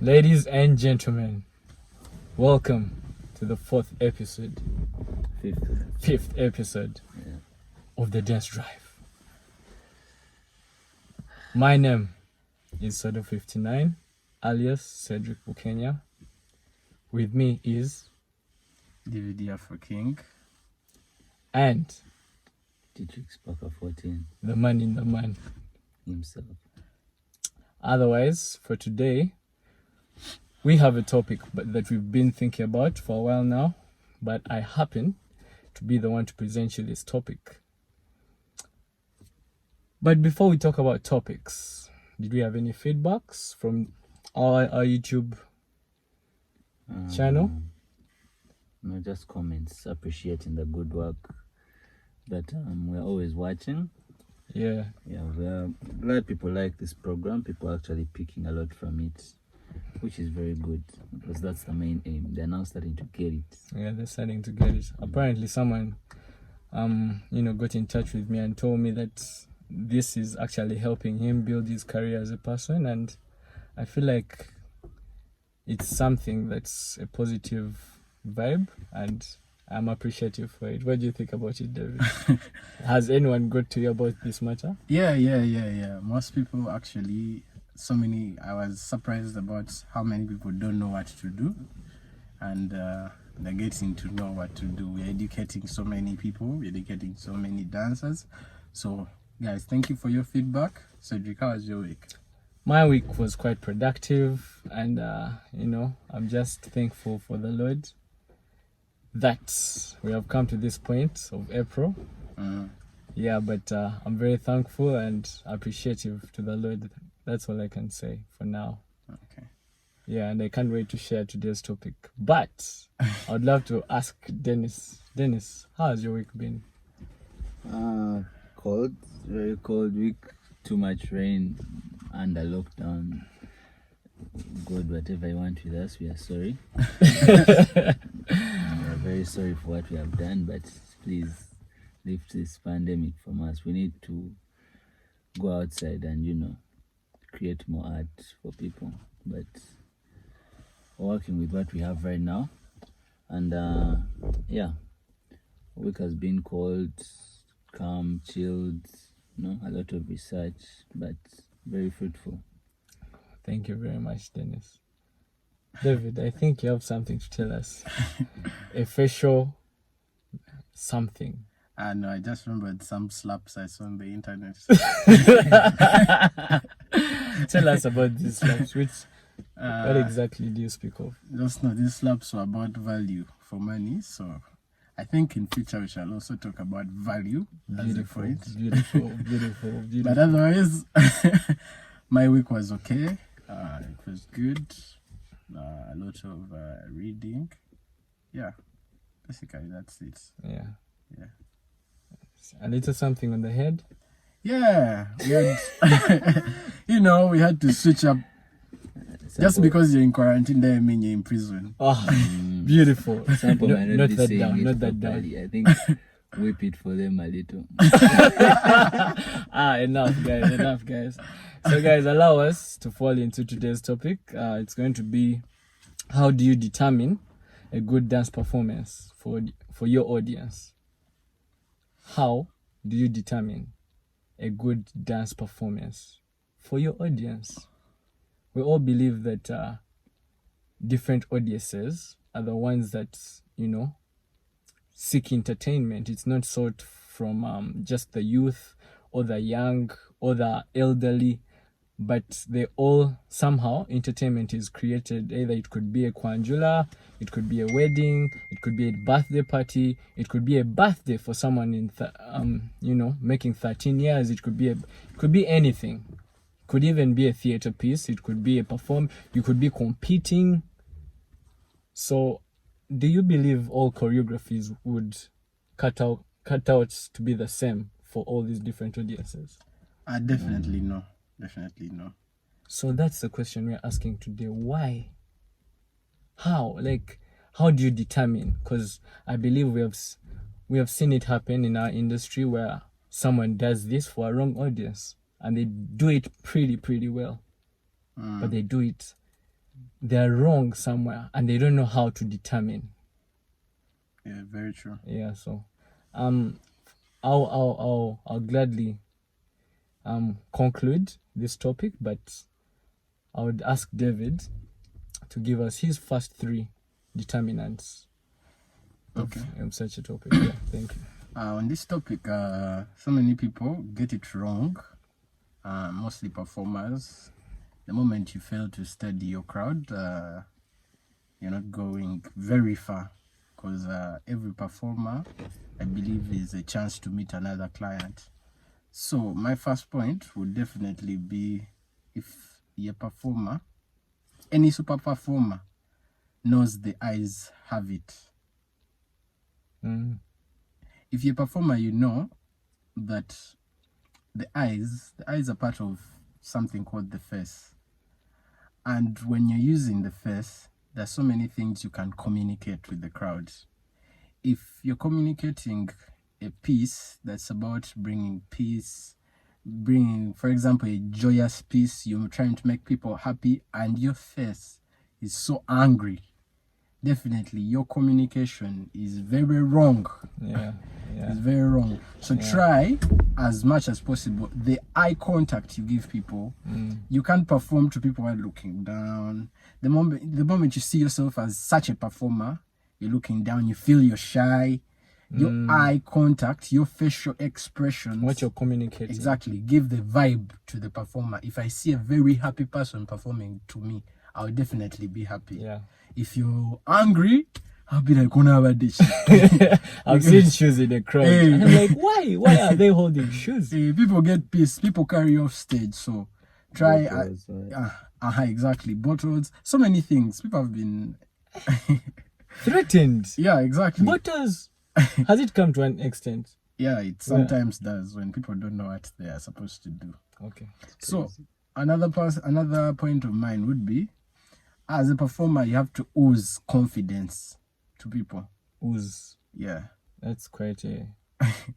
Ladies and gentlemen, welcome to the fifth episode of the Dance Drive. My name is Sodo59, alias Cedric Bukenya. With me is DVD Afro King and Dietrich Parker 14 the man in the man himself. Otherwise, for today, we have a topic that we've been thinking about for a while now, but I happen to be the one to present you this topic. But before we talk about topics, did we have any feedbacks from our YouTube channel? No, just comments appreciating the good work that we're always watching. Yeah, we're glad people like this program. People are actually picking a lot from it, which is very good because that's the main aim. They're now starting to get it. Yeah, they're starting to get it. Apparently someone got in touch with me and told me that this is actually helping him build his career as a person, and I feel like it's something that's a positive vibe, and I'm appreciative for it. What do you think about it, David? Has anyone got to you about this matter? Yeah. Most people actually, I was surprised about how many people don't know what to do, and they're getting to know what to do. We're educating so many people, we're educating so many dancers. So guys, thank you for your feedback. Cedric, how was your week? My week was quite productive, and I'm just thankful for the Lord that we have come to this point of April. Yeah, but I'm very thankful and appreciative to the Lord. That's all I can say for now. Okay. Yeah, and I can't wait to share today's topic. But I'd love to ask Dennis. Dennis, how has your week been? Cold, very cold week. Too much rain under lockdown. God, whatever you want with us, we are sorry. We are very sorry for what we have done, but please lift this pandemic from us. We need to go outside and create more art for people, but we're working with what we have right now. And the week has been cold, calm, chilled, a lot of research, but very fruitful. Thank you very much, Dennis. David, I think you have something to tell us. A facial something. No, I just remembered some slaps I saw on the internet. Tell us about these slaps. What exactly do you speak of? Just know these slaps were about value for money, so I think in future we shall also talk about value. Beautiful. But otherwise, my week was okay. It was good. A lot of reading. Yeah, basically that's it. Yeah. A little something on the head. Yeah, we had, we had to switch up. Just because you're in quarantine doesn't mean you're in prison. Oh, beautiful. Sample Not that down. I think whip it for them a little. Enough guys. So guys, allow us to fall into today's topic. It's going to be, how do you determine a good dance performance for your audience? How do you determine a good dance performance for your audience? We all believe that different audiences are the ones that, seek entertainment. It's not sought from just the youth or the young or the elderly, but they all somehow, entertainment is created. Either it could be a kwanjula, it could be a wedding, it could be a birthday party, it could be a birthday for someone in making 13 years. It could be anything. It could even be a theater piece. It could be you could be competing. So do you believe all choreographies would cut out to be the same for all these different audiences? Definitely no. So that's the question we're asking today. Why? How? How do you determine? Because I believe we have seen it happen in our industry where someone does this for a wrong audience and they do it pretty well. But they do it they're wrong somewhere and they don't know how to determine. Yeah, very true. Yeah, so I'll gladly conclude this topic, but I would ask David to give us his first 3 determinants of such a topic. Yeah, thank you. On this topic, so many people get it wrong, mostly performers. The moment you fail to study your crowd, you're not going very far, because every performer, I believe, is a chance to meet another client. So my first point would definitely be, if you're a performer, any super performer knows the eyes have it. If you're a performer, you know that the eyes are part of something called the face. And when you're using the face, there's so many things you can communicate with the crowd. If you're communicating a piece that's about bringing peace, bringing, for example, a joyous piece, you're trying to make people happy, and your face is so angry, definitely your communication is very wrong. Yeah. It's very wrong. So try as much as possible the eye contact you give people. You can't perform to people while looking down. The moment you see yourself as such a performer, you're looking down, you feel you're shy. Your eye contact, your facial expressions, What you're communicating. exactly, give the vibe to the performer. If I see a very happy person performing to me, I'll definitely be happy. Yeah. If you're angry, I'll be like, "Gonna have a dish." I've seen shoes in the crowd. Hey. And I'm like, why? Why are they holding shoes? People get pissed. People carry off stage. So try. Bottles, right. Exactly. Bottles. So many things. People have been. Threatened. Yeah, exactly. Bottles. Has it come to an extent? Yeah, it sometimes does when people don't know what they are supposed to do. Okay. So another point of mine would be, as a performer, you have to ooze confidence to people. Ooze. Yeah. That's quite a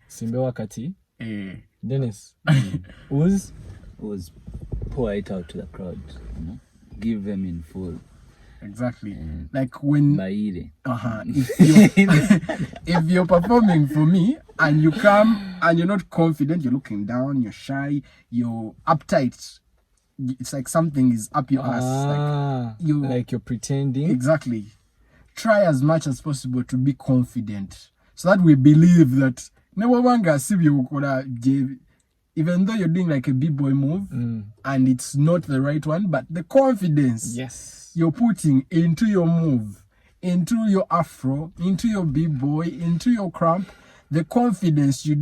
Simbe wakati. Eh, Dennis. Ooze. Was pour it out to the crowd, you know, give them in full. exactly. Like when Baile. if you're performing for me and you come and you're not confident, you're looking down, you're shy, you're uptight, it's like something is up your ass. Like you're pretending. Exactly. Try as much as possible to be confident, so that we believe that even though you're doing like a b-boy move and it's not the right one, but the confidence you're putting into your move, into your afro, into your b-boy, into your cramp, the confidence you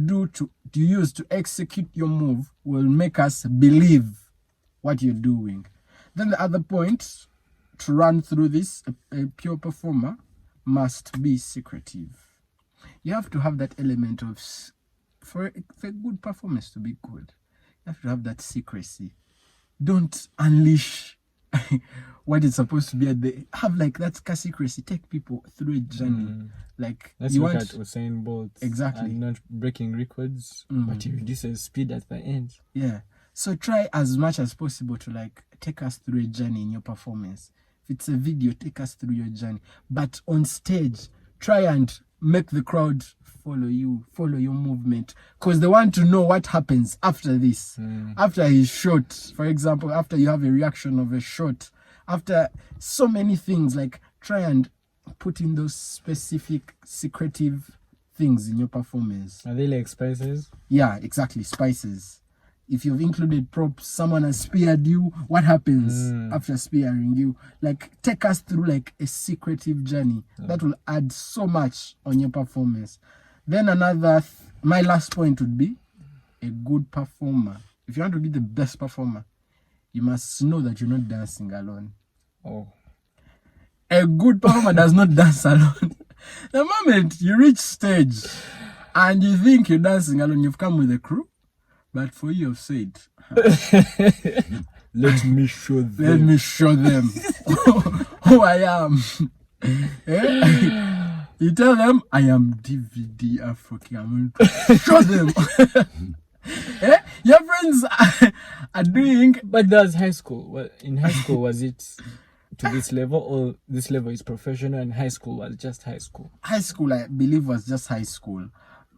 use to execute your move will make us believe what you're doing. Then the other point to run through this, a pure performer must be secretive. You have to have that element of, for a good performance to be good, you have to have that secrecy. Don't unleash what is supposed to be have like that secrecy. Take people through a journey. Like let's you look want at Usain Bolt. Exactly. And not breaking records, but he reduces speed at the end. Yeah. So try as much as possible to like take us through a journey in your performance. If it's a video, take us through your journey. But on stage, try and make the crowd follow your movement, because they want to know what happens after this. After his shot, for example, after you have a reaction of a shot, after so many things, like try and put in those specific secretive things in your performance. Are they like spices? Yeah, exactly, spices. If you've included props, someone has speared you, what happens after spearing you? Like, take us through like a secretive journey. That will add so much on your performance. Then my last point would be, a good performer. If you want to be the best performer, you must know that you're not dancing alone. Oh. A good performer does not dance alone. The moment you reach stage and you think you're dancing alone, you've come with a crew. But for you, you've said, let me show them. Let me show them who I am. You tell them, I am DVD African. I'm going to show them. Your friends are doing. But that's high school. Well, in high school, was it to this level, or this level is professional and high school was just high school? High school, I believe, was just high school.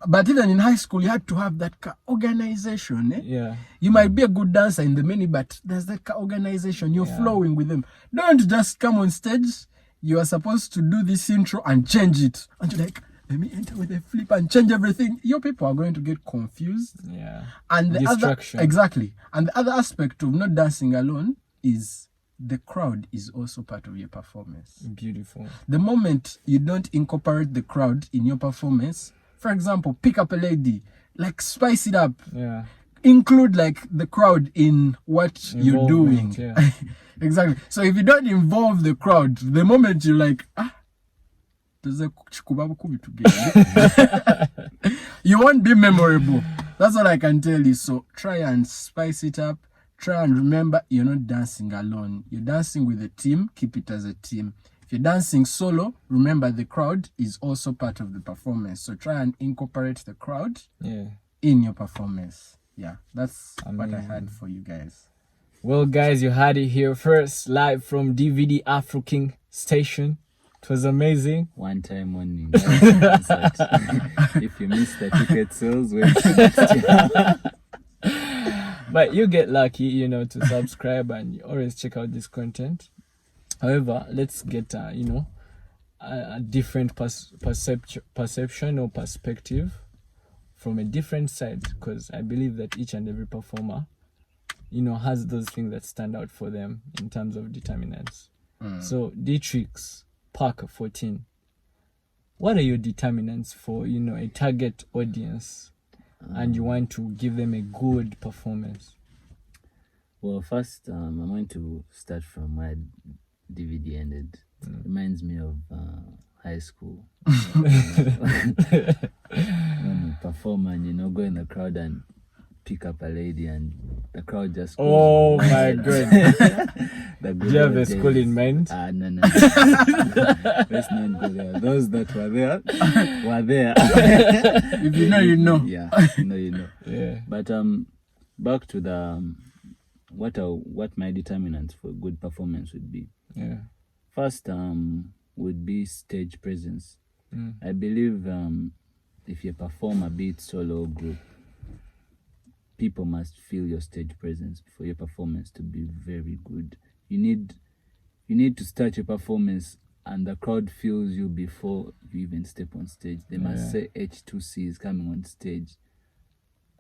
But even in high school, you had to have that organization. Yeah. You might be a good dancer in the many, but there's that organization. You're flowing with them. Don't just come on stage. You are supposed to do this intro and change it. And you're like, let me enter with a flip and change everything. Your people are going to get confused. Yeah. And the Distraction. exactly. And the other aspect of not dancing alone is the crowd is also part of your performance. Beautiful. The moment you don't incorporate the crowd in your performance, for example, pick up a lady, like spice it up. Yeah. Include like the crowd in what you're doing. Yeah. Exactly. So if you don't involve the crowd, the moment you're like, you won't be memorable. That's all I can tell you. So try and spice it up. Try and remember you're not dancing alone. You're dancing with a team. Keep it as a team. If you're dancing solo, remember the crowd is also part of the performance. So try and incorporate the crowd in your performance. Yeah, that's what I had for you guys. Well, guys, you had it here first, live from DVD Afro King Station. It was amazing. One time only. If you miss the ticket sales, wait till next year. But you get lucky, to subscribe and you always check out this content. However, let's get, a different perception or perspective from a different side, because I believe that each and every performer, has those things that stand out for them in terms of determinants. So, Dietrix, Parker 14, what are your determinants for, a target audience and you want to give them a good performance? Well, first, I'm going to start from where DVD ended. Reminds me of high school. When you perform and, go in the crowd and pick up a lady and the crowd just goes my wild. God. Do Do you have a school in mind? No. Let's not go there. Those that were there were there. If you know, you know. Yeah, you know. Yeah. But back to the what my determinants for good performance would be. Yeah. First would be stage presence. I believe if you perform a beat solo group, people must feel your stage presence for your performance to be very good. You need to start your performance and the crowd feels you before you even step on stage. They must say H2C is coming on stage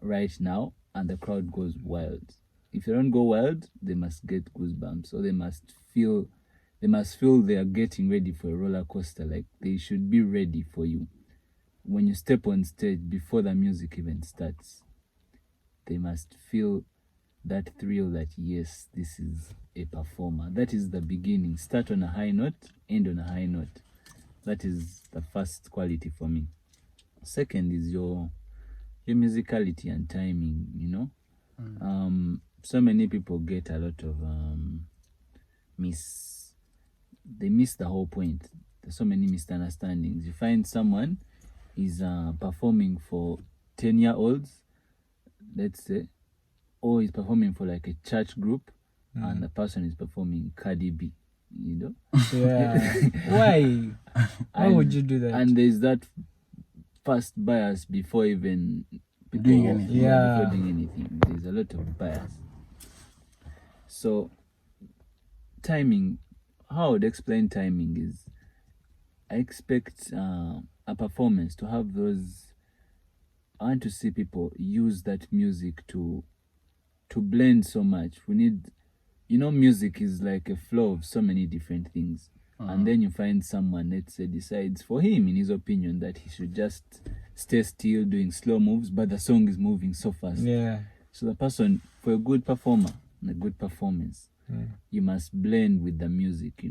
right now, and the crowd goes wild. If they don't go wild, they must get goosebumps. So they must feel they are getting ready for a roller coaster. Like they should be ready for you. When you step on stage before the music even starts, they must feel that thrill that, yes, this is a performer. That is the beginning. Start on a high note, end on a high note. That is the first quality for me. Second is your musicality and timing, So many people get a lot of they miss the whole point. There's so many misunderstandings. You find someone is performing for 10-year-olds, let's say, or he's performing for like a church group, and the person is performing Cardi B, Yeah. Why? Why would you do that? And there's that first bias before even people Doing anything. Yeah. before doing anything. There's a lot of bias. So timing, how I would explain timing is, I expect a performance to have those. I want to see people use that music to blend so much. We need, music is like a flow of so many different things. And then you find someone, let's say, decides for him, in his opinion, that he should just stay still doing slow moves, but the song is moving so fast. Yeah. So the person, for a good performer and a good performance, you must blend with the music,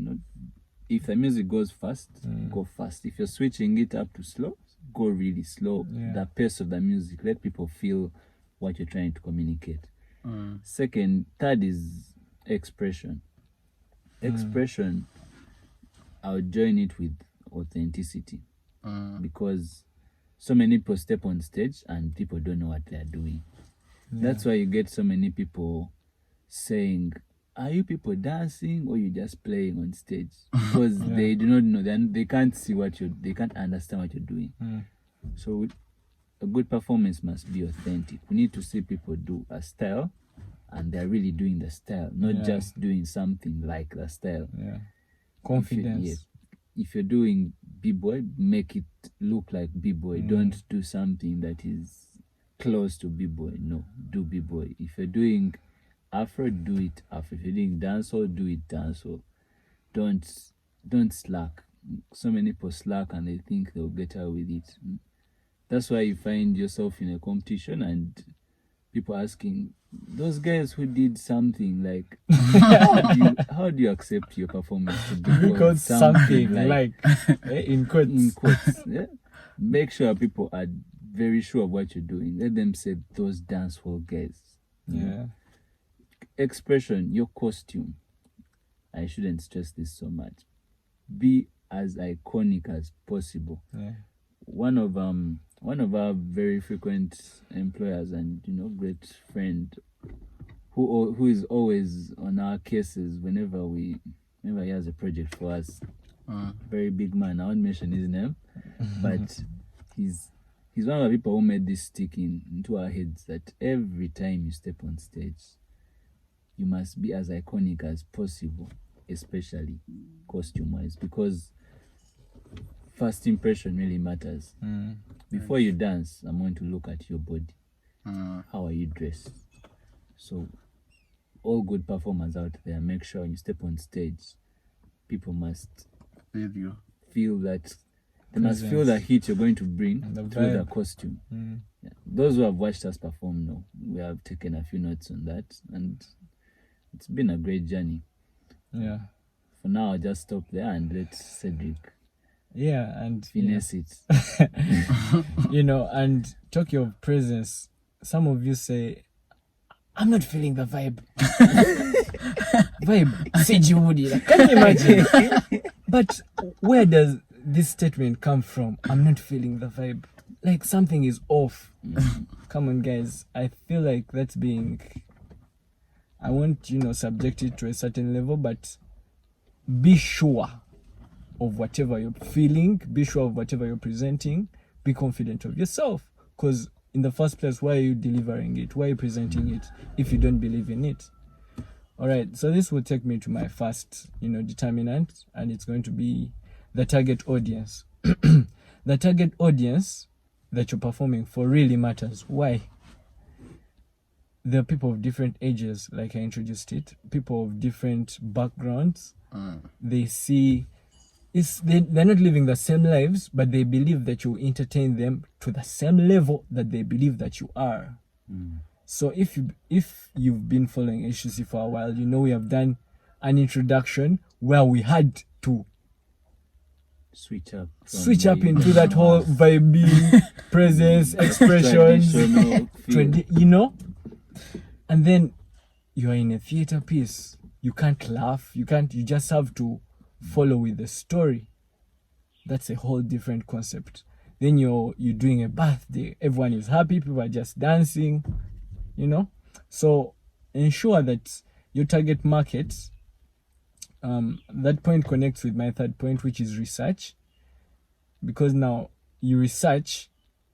If the music goes fast, go fast. If you're switching it up to slow, go really slow. Yeah. The pace of the music, let people feel what you're trying to communicate. Third is expression. Expression, I would join it with authenticity, because so many people step on stage and people don't know what they're doing. That's why you get so many people saying, are you people dancing or you just playing on stage? Because they do not know, then they can't see they can't understand what you're doing. So a good performance must be authentic. We need to see people do a style and they're really doing the style, not just doing something like the style. Confidence. If you're doing b-boy, make it look like b-boy. Don't do something that is close to b-boy. No, do b-boy. If you're doing Afro, do it Afro. If you're doing dancehall, do it dancehall. Don't slack. So many people slack and they think they'll get out with it. That's why you find yourself in a competition and people asking, those guys who did something like, how do you accept your performance to be Because something like in quotes. In quotes, yeah? Make sure people are very sure of what you're doing. Let them say those dancehall guys. Expression, your costume. I shouldn't stress this so much. Be as iconic as possible. One of our very frequent employers and great friend who is always on our cases whenever he has a project for us. Very big man. I won't mention his name, but he's one of the people who made this stick into our heads that every time you step on stage, you must be as iconic as possible, especially costume-wise, because first impression really matters. Before you dance, I'm going to look at your body. How are you dressed? So all good performers out there, make sure when you step on stage, people must feel that they must feel the heat you're going to bring through the costume. Those who have watched us perform know we have taken a few notes on that, and it's been a great journey. For now, I'll just stop there and let Cedric and finesse it. And talking of presence, some of you say, I'm not feeling the vibe. Seiji Woody. Can you imagine? But where does this statement come from? I'm not feeling the vibe. Like something is off. Come on, guys. I feel like that's being... I won't, subject it to a certain level, but be sure of whatever you're feeling. Be sure of whatever you're presenting. Be confident of yourself. Because in the first place, why are you delivering it? Why are you presenting it if you don't believe in it? All right, so this will take me to my first, determinant, and it's going to be the target audience. The target audience that you're performing for really matters. Why? There are people of different ages, like I introduced it, people of different backgrounds. They see, they're not living the same lives, but they believe that you entertain them to the same level that they believe that you are. So if you've been following H2C for a while, we have done an introduction where we had to switch up into that whole vibing, presence, expressions, and then you are in a theater piece. You can't laugh. You just have to follow with the story. That's a whole different concept. Then you're doing a birthday. Everyone is happy. People are just dancing, So ensure that your target market, that point connects with my third point, which is research. Because now you research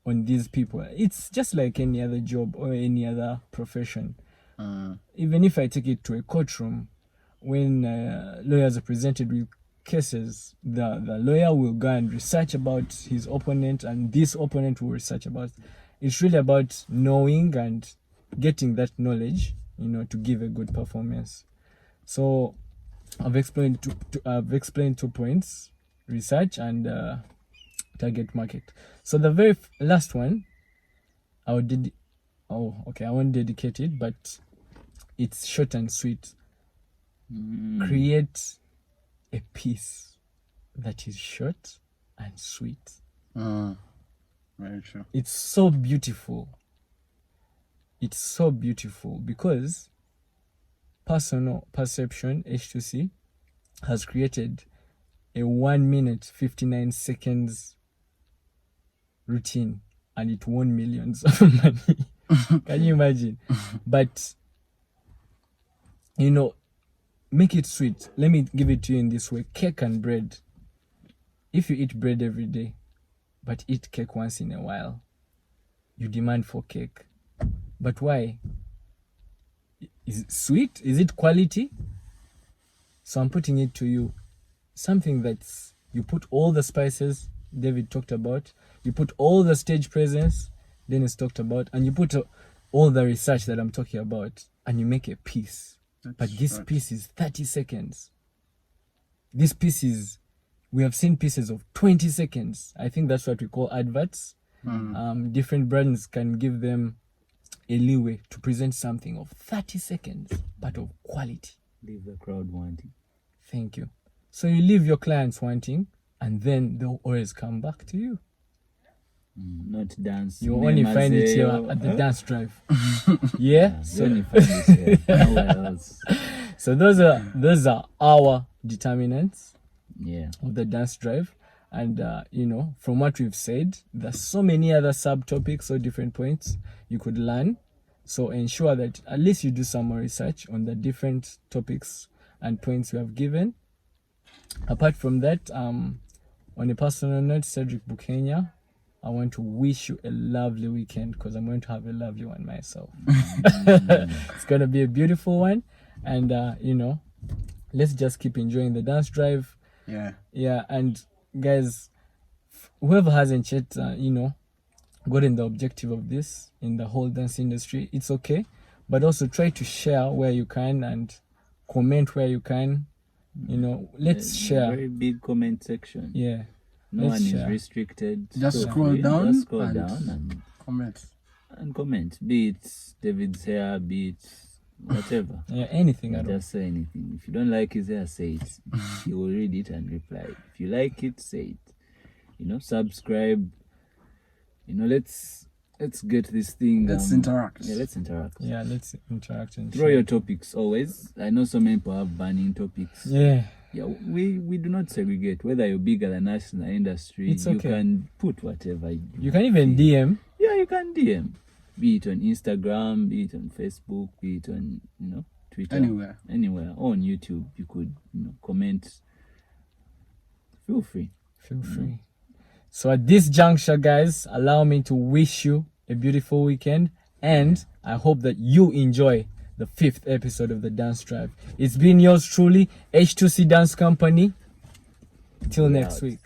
on these people. It's just like any other job or any other profession. Even if I take it to a courtroom, when lawyers are presented with cases, the lawyer will go and research about his opponent, and this opponent will research about. It's really about knowing and getting that knowledge, to give a good performance. So I've explained 2 points: research and target market. So the very last one, I won't dedicate it, but it's short and sweet. Create a piece that is short and sweet. Very true. It's so beautiful. It's so beautiful because personal perception, H2C, has created a 1 minute 59 seconds routine, and it won millions of money. Can you imagine? But make it sweet. Let me give it to you in this way: cake and bread. If you eat bread every day, but eat cake once in a while, you demand for cake. But why? Is it sweet? Is it quality? So I'm putting it to you. Something that's, you put all the spices David talked about, you put all the stage presence Dennis talked about, and you put all the research that I'm talking about, and you make a piece. But this piece is 30 seconds. This piece is, we have seen pieces of 20 seconds. I think that's what we call adverts. Different brands can give them a leeway to present something of 30 seconds, but of quality. Leave the crowd wanting. Thank you. So you leave your clients wanting, and then they'll always come back to you. Not dance. You only find it here at the dance drive. Yeah. So only find it here. Nowhere else. So those are our determinants. Yeah. Of the dance drive. And from what we've said, there's so many other subtopics or different points you could learn. So ensure that at least you do some more research on the different topics and points we have given. Apart from that, on a personal note, Cedric Bukenya, I want to wish you a lovely weekend, because I'm going to have a lovely one myself. It's going to be a beautiful one. And, let's just keep enjoying the dance drive. Yeah. And guys, whoever hasn't yet, gotten the objective of this in the whole dance industry, it's okay. But also try to share where you can and comment where you can. Let's share. Very big comment section. Yeah. No Let's one share. is restricted. Just So scroll free. down Just scroll and down and comment. Be it David's hair, be it whatever. Yeah, anything at all. Just say anything. If you don't like his hair, say it. He will read it and reply. If you like it, say it. Subscribe. Let's get this thing. Let's interact. Yeah, let's interact. Yeah, let's interact and Throw your topics always. I know so many people have burning topics. Yeah. Yeah, we do not segregate. Whether you're bigger than us in the industry, It's you okay. can put whatever You can even DM. Yeah, you can DM. Be it on Instagram, be it on Facebook, be it on Twitter. Anywhere. Or on YouTube. You could comment. Feel free. So at this juncture, guys, allow me to wish you a beautiful weekend, and I hope that you enjoy the 5th episode of the Dance Drive. It's been yours truly, H2C Dance Company. Till next week.